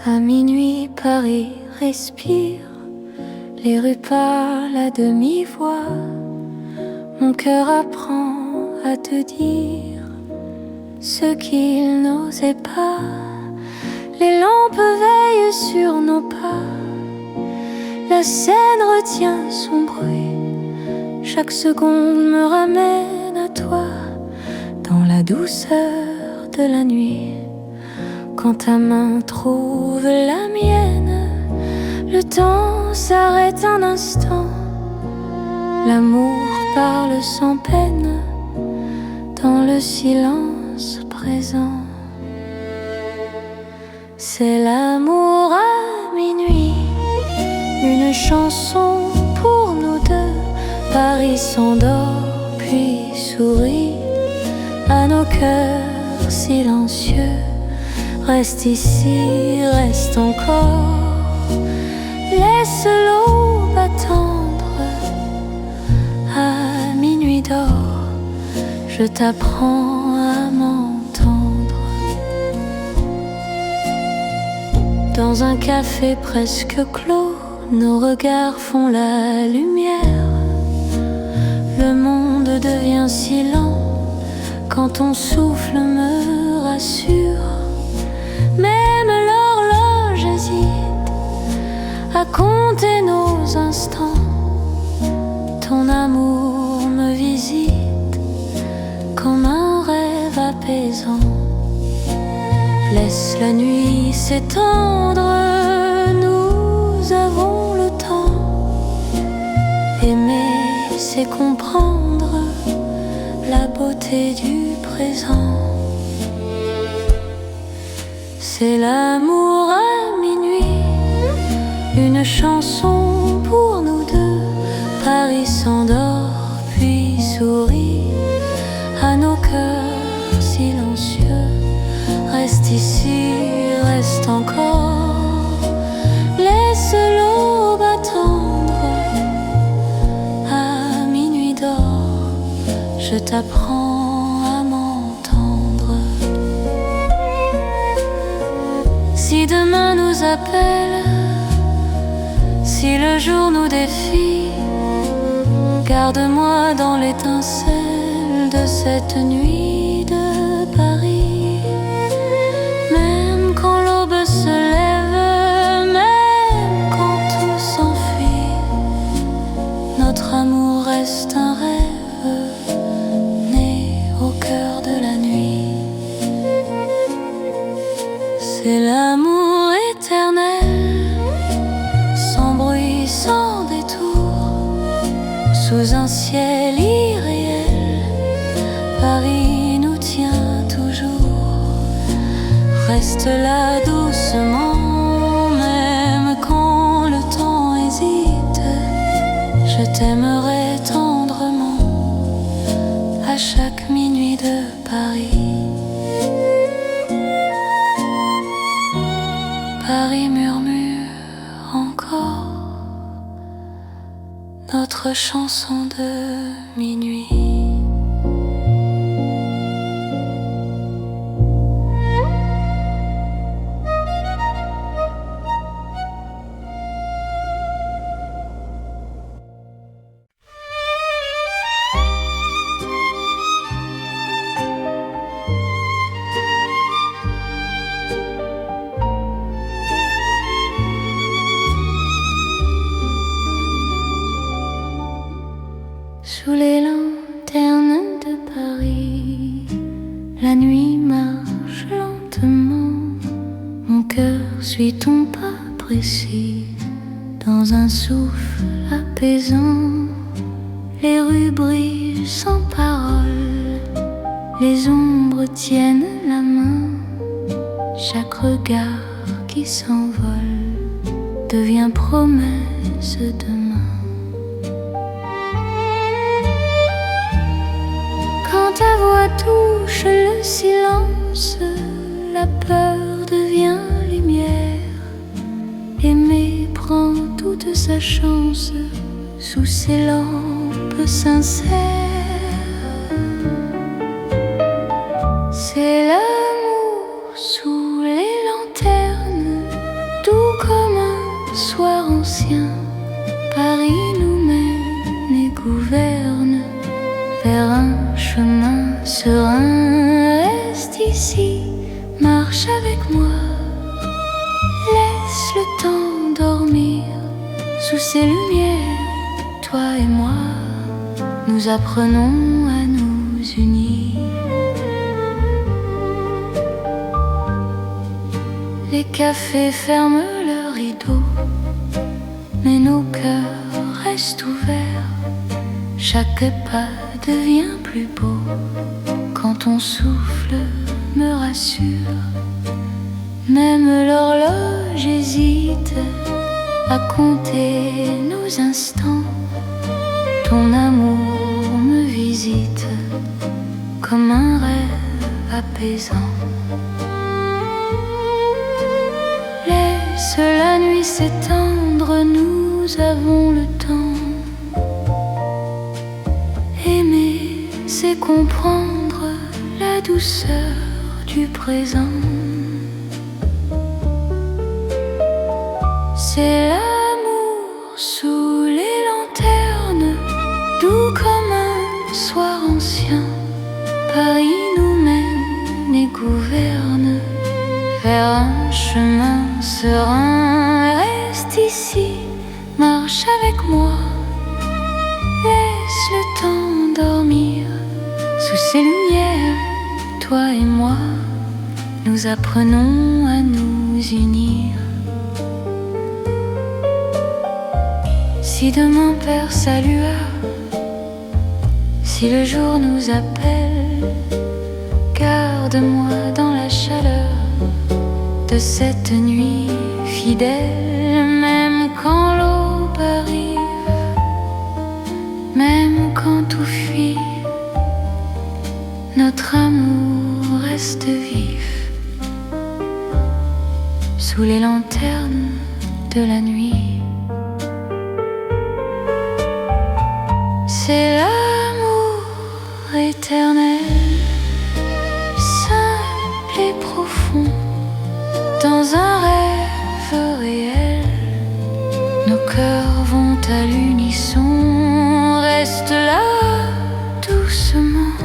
À minuit, Paris respire, les rues parlent à demi-voix. Mon cœur apprend à te dire ce qu'il n'osait pas. Les lampes veillent sur nos pas, la Seine retient son bruit. Chaque seconde me ramène à toi, dans la douceur de la nuit. Quand ta main trouve la mienne, le temps s'arrête un instant. L'amour parle sans peine dans le silence présent. C'est l'amour à minuit, une chanson pour nous deux. Paris s'endort puis sourit à nos cœurs silencieux. Reste ici, reste encore, laisse l'aube attendre. À minuit d'or, je t'apprends à m'entendre. Dans un café presque clos, nos regards font la lumière. Le monde devient si lent quand ton souffle me rassure. Même l'horloge hésite à compter nos instants. Ton amour me visite comme un rêve apaisant. Laisse la nuit s'étendre, nous avons le temps. Aimer, c'est comprendre la beauté du présent. C'est l'amour à minuit, une chanson pour nous deux. Paris s'endort puis sourit à nos cœurs silencieux. Reste ici, reste encore, laisse l'aube attendre. À minuit d'or, je t'apprends à m'entendre. Si demain nous appelle, si le jour nous défie, garde-moi dans l'étincelle de cette nuit de Paris. Même quand l'aube se lève, même quand tout s'enfuit, notre amour reste un rêve né au cœur de la nuit. C'est l'amour éternel, sans bruit, sans détour, sous un ciel irréel. Paris nous tient toujours. Reste là doucement, même quand le temps hésite. Je t'aimerai tendrement à chaque minuit de Paris. Paris murmure encore notre chanson de minuit. Sous les lanternes de Paris, la nuit marche lentement. Mon cœur suit ton pas précis, dans un souffle apaisant. Les rues brillent sans parole, les ombres tiennent la main. Chaque regard qui s'envole devient promesse demain. Quand ta voix touche le silence, la peur devient lumière. Aimer prend toute sa chance sous ces lampes sincères. C'est l'amour sous les lanternes, doux comme un soir ancien. Paris nous mène et gouverne vers un chemin serein. Reste ici, marche avec moi, laisse le temps dormir. Sous ces lumières, toi et moi, nous apprenons à nous unir. Les cafés ferment leurs rideaux, mais nos cœurs restent ouverts. Chaque pas devient plus beau quand ton souffle me rassure. Même l'horloge hésite à compter nos instants. Ton amour me visite comme un rêve apaisant. Laisse la nuit s'étendre, nous avons le temps. Aimer, c'est comprendre la douceur du présent. C'est l'amour sous les lanternes, doux comme un soir ancien. Paris nous mène et gouverne vers un chemin serein. Reste ici, marche avec moi, laisse le temps dormir. Sous ces lumières, toi et moi, nous apprenons à nous unir. Si demain perd sa lueur, si le jour nous appelle, garde-moi dans la chaleur de cette nuit fidèle. Même quand l'aube arrive, même quand tout fuit, notre amour reste vif sous les lanternes de la nuit. C'est l'amour éternel, simple et profond, dans un rêve réel. Nos cœurs vont à l'unisson. Reste là doucement,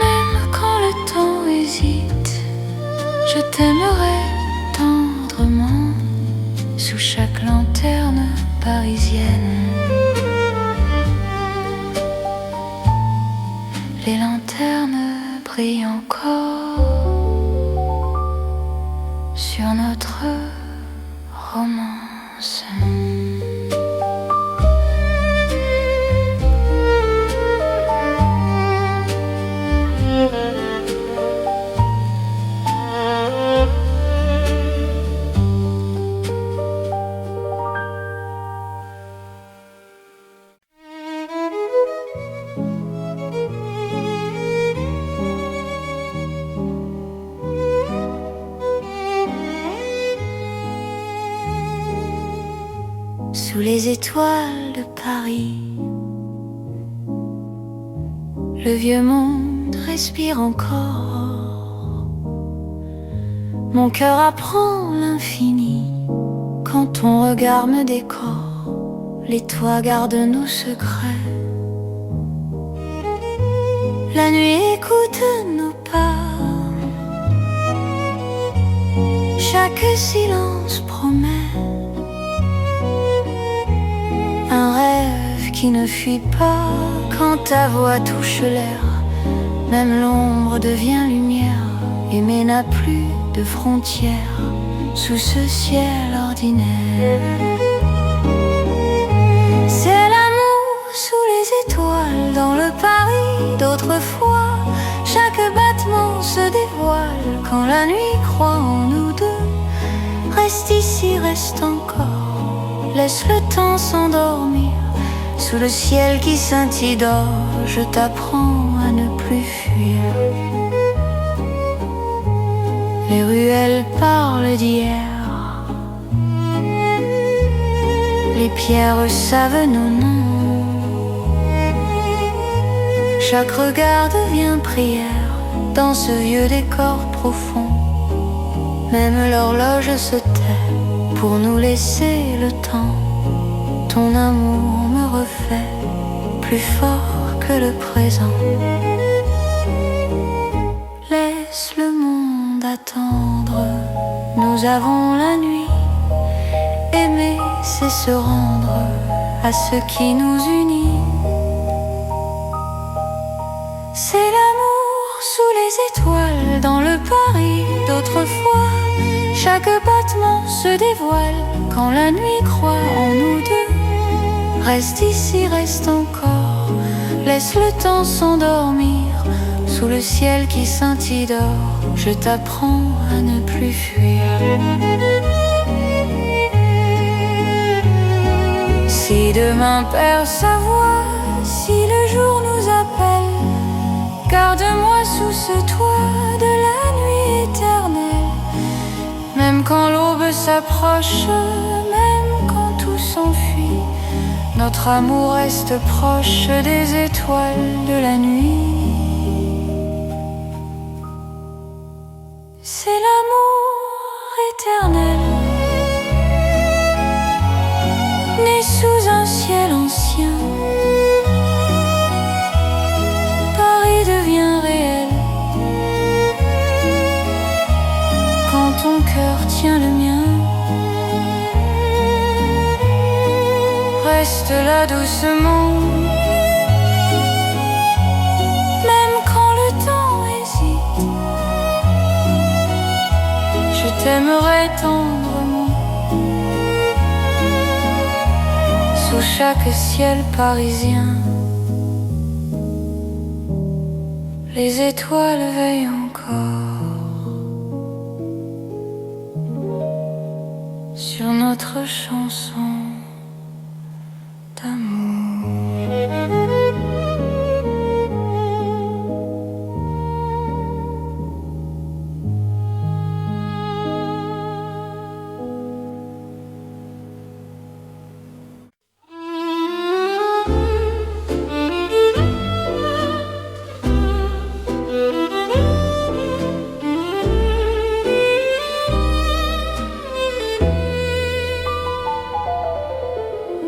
même quand le temps hésite. Je t'aimerai tendrement sous chaque lanterne parisienne. Les lanternes brillent encore sur notre romance. sous les étoiles de Paris. Le vieux monde respire encore. Mon cœur apprend l'infini quand ton regard me décore. Les toits gardent nos secrets. La nuit écoute nos pas. Chaque silence promet un rêve qui ne fuit pas. Quand ta voix touche l'air, même l'ombre devient lumière. Aimer n'a plus de frontières sous ce ciel ordinaire. C'est l'amour sous les étoiles, dans le Paris d'autrefois. Chaque battement se dévoile quand la nuit croit en nous deux. Reste ici, reste encore, laisse le temps s'endormir. Sous le ciel qui scintille d'or, je t'apprends à ne plus fuir. Les ruelles parlent d'hier, les pierres savent nos noms. Chaque regard devient prière dans ce vieux décor profond. Même l'horloge se tait pour nous laisser le temps. Ton amour me refait plus fort que le présent. Laisse le monde attendre, nous avons la nuit. Aimer, c'est se rendre à ce qui nous unit. C'est l'amour sous les étoiles, dans le Paris d'autrefois. Chaque battement se dévoile quand la nuit croit en nous deux. Reste ici, reste encore, laisse le temps s'endormir. Sous le ciel qui scintille d'or, je t'apprends à ne plus fuir. Si demain perd sa voix, si le jour nous appelle, garde-moi sous ce toit de la nuit éternelle. Même quand l'aube s'approche, même quand tout s'enfuit, notre amour reste proche des étoiles de la nuit. C'est l'amour éternel, né sous un ciel ancien. Paris devient réel quand ton cœur tient le mien. Reste là doucement, même quand le temps hésite. Je t'aimerai tendrement sous chaque ciel parisien. Les étoiles veillent encore sur notre chanson d'amour.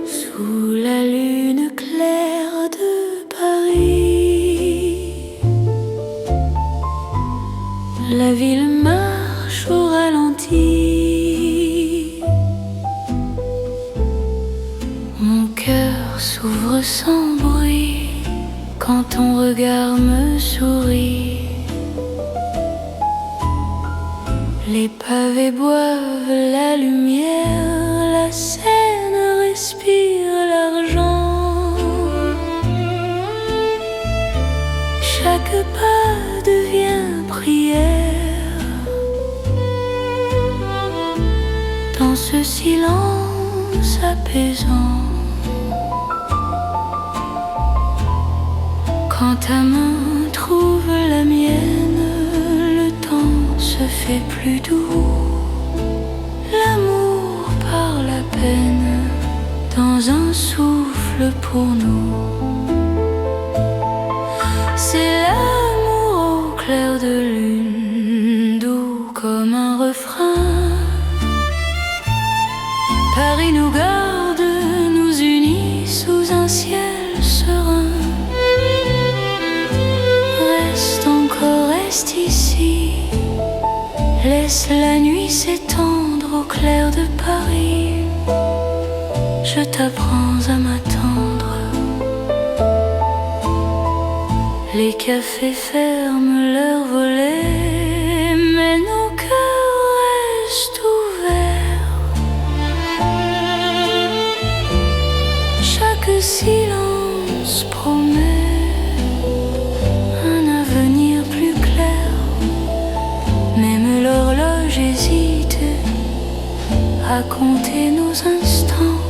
Sous la lune claire de Paris, la ville marche au ralenti. Mon cœur s'ouvre sans bruit quand ton regard me sourit. Les pavés boivent la lumière, la Seine respire l'argent. Chaque pas devient prière dans ce silence apaisant. Quand ta main trouve la mienne, le temps se fait plus doux. L'amour par la peine Paris nous garde, nous unit sous un ciel serein. Reste encore, reste ici, laisse la nuit s'étendre au clair de Paris. Je t'apprends à m'attendre. Les cafés ferment leurs volets, mais nos cœurs restent ouverts. Chaque silence promet un avenir plus clair. Même l'horloge hésite à compter nos instants.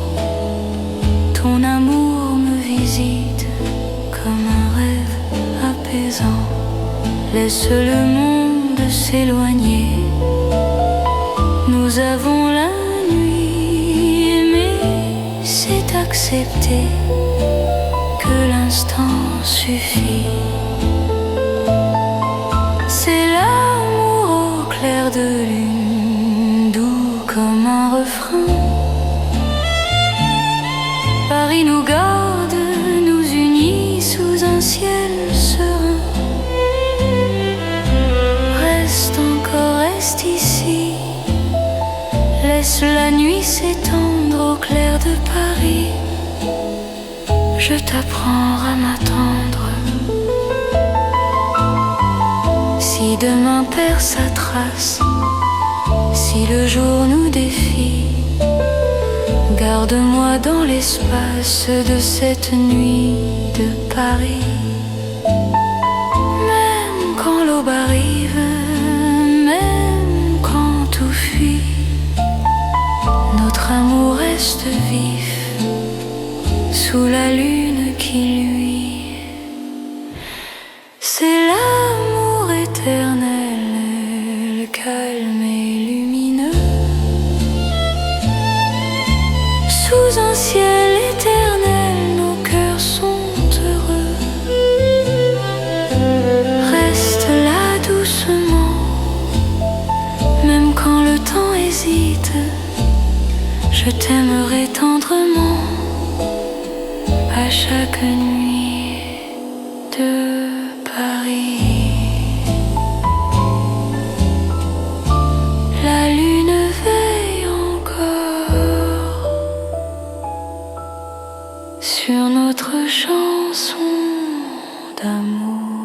Ton amour me visite comme un rêve apaisant. Laisse le monde s'éloigner. Nous avons la nuit, aimer, c'est accepter que l'instant suffit. C'est l'amour au clair de lune, doux comme un refrain. Paris nous garde, nous unit sous un ciel serein. Reste encore, reste ici, laisse la nuit s'étendre au clair de Paris. Je t'apprends à m'attendre. Si demain perd sa trace, si le jour nous défie, garde-moi dans l'espace de cette nuit de Paris. Même quand l'aube arrive, même quand tout fuit, notre amour reste vif sous la lune qui luit. C'est l'amour éternel, calme et lumineux. Sous un ciel éternel, nos cœurs sont heureux. Reste là doucement, même quand le temps hésite. Je t'aimerai tendrement à chaque nuit de